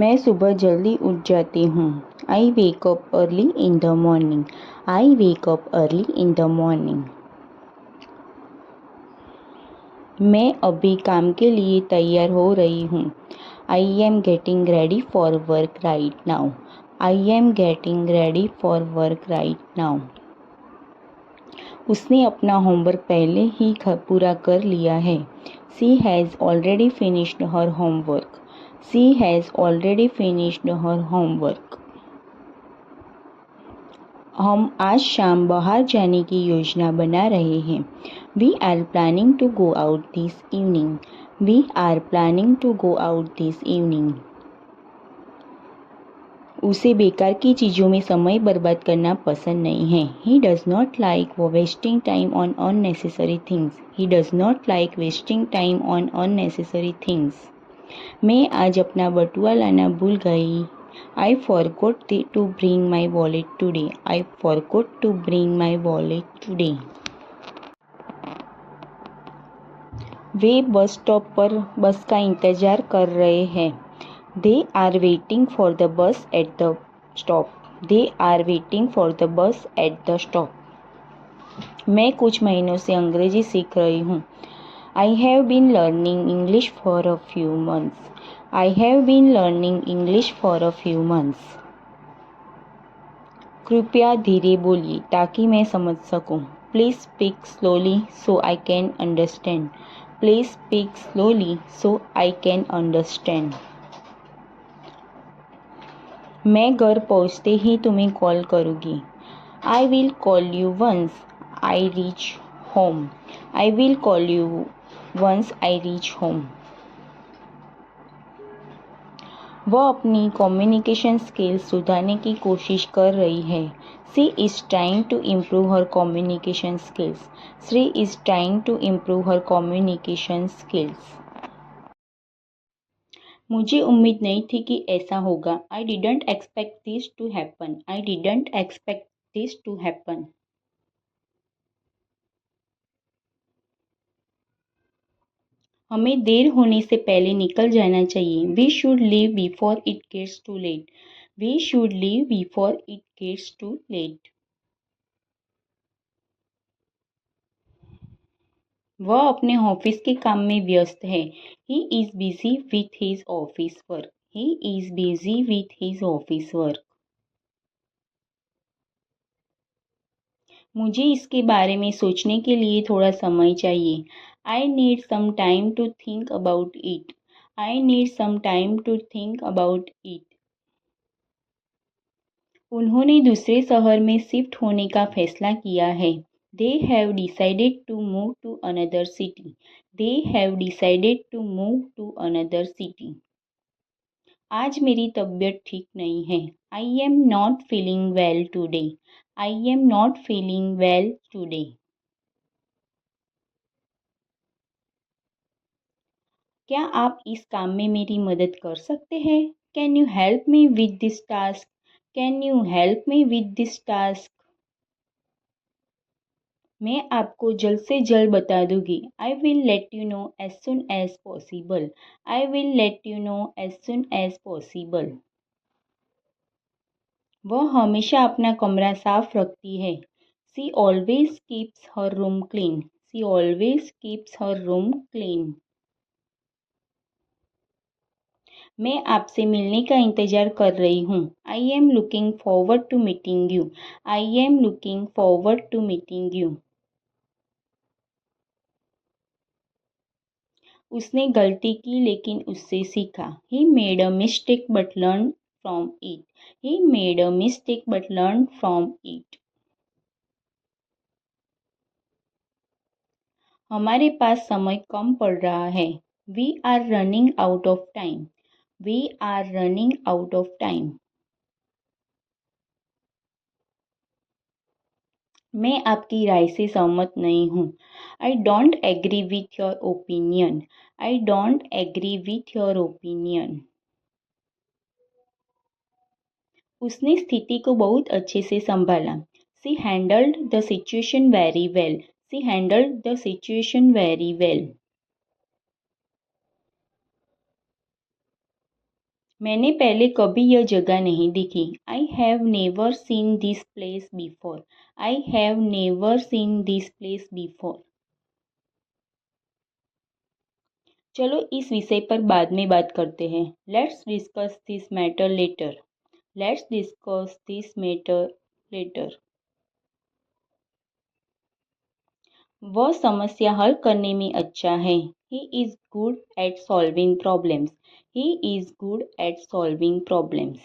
मैं सुबह जल्दी उठ जाती हूँ। I wake up early in the morning. I wake up early in the morning. मैं अभी काम के लिए तैयार हो रही हूँ। I am getting ready for work right now. I am getting ready for work right now. उसने अपना होमवर्क पहले ही पूरा कर लिया है। She has already finished her homework. She has already finished her homework. हम आज शाम बाहर जाने की योजना बना रहे हैं। We are planning to go out this evening. We are planning to go out this evening. उसे बेकार की चीज़ों में समय बर्बाद करना पसंद नहीं है। He does not like wasting time on unnecessary things. He does not like wasting time on unnecessary things. मैं आज अपना बटुआ लाना भूल गई। I forgot to bring my wallet today. I forgot to bring my wallet today. वे bus stop पर बस का इंतज़ार कर रहे हैं। They are waiting for the bus at the stop. They are waiting for the bus at the stop. मैं कुछ महीनों से अंग्रेजी सीख रही हूँ। I have been learning English for a few months. I have been learning English for a few months. कृपया धीरे बोलिए ताकि मैं समझ सकूं। Please speak slowly so I can understand. Please speak slowly so I can understand. मैं घर पहुँचते ही तुम्हें कॉल करूँगी। I will call you once I reach home. I will call you once I reach home. वह अपनी communication skills सुधारने की कोशिश कर रही है। She is trying to improve her communication skills. She is trying to improve her communication skills. मुझे उम्मीद नहीं थी कि ऐसा होगा। I didn't expect this to happen. I didn't expect this to happen. हमें देर होने से पहले निकल जाना चाहिए। We should leave before it gets too late. We should leave before it gets too late. वह अपने ऑफिस के काम में व्यस्त है। He is busy with his office work. He is busy with his office work. मुझे इसके बारे में सोचने के लिए थोड़ा समय चाहिए। I need some time to think about it. I need some time to think about it. उन्होंने दूसरे शहर में शिफ्ट होने का फैसला किया है। They have decided to move to another city. They have decided to move to another city. आज मेरी तबीयत ठीक नहीं है। I am not feeling well today. I am not feeling well today. क्या आप इस काम में मेरी मदद कर सकते हैं? Can you help me with this task? Can you help me with this task? मैं आपको जल्द से जल्द बता दूंगी। I will let you know as soon as possible. I will let you know as soon as possible. वह हमेशा अपना कमरा साफ रखती है। She always keeps her room clean. She always keeps her room clean. मैं आपसे मिलने का इंतज़ार कर रही हूँ। I am looking forward to meeting you. I am looking forward to meeting you. उसने गलती की लेकिन उससे सीखा। He made a mistake but learn from it. He made a mistake but learn from it. हमारे पास समय कम पड़ रहा है। We are running out of time. We are running out of time. मैं आपकी राय से सहमत नहीं हूँ। I don't agree with your opinion. I don't agree with your opinion. उसने स्थिति को बहुत अच्छे से संभाला। She handled the situation very well. She handled the situation very well. मैंने पहले कभी यह जगह नहीं देखी। I have never seen this place before. I have never seen this place before. चलो इस विषय पर बाद में बात करते हैं। Let's discuss this matter later. Let's discuss this matter later. वह समस्या हल करने में अच्छा है। He is good at solving problems. He is good at solving problems.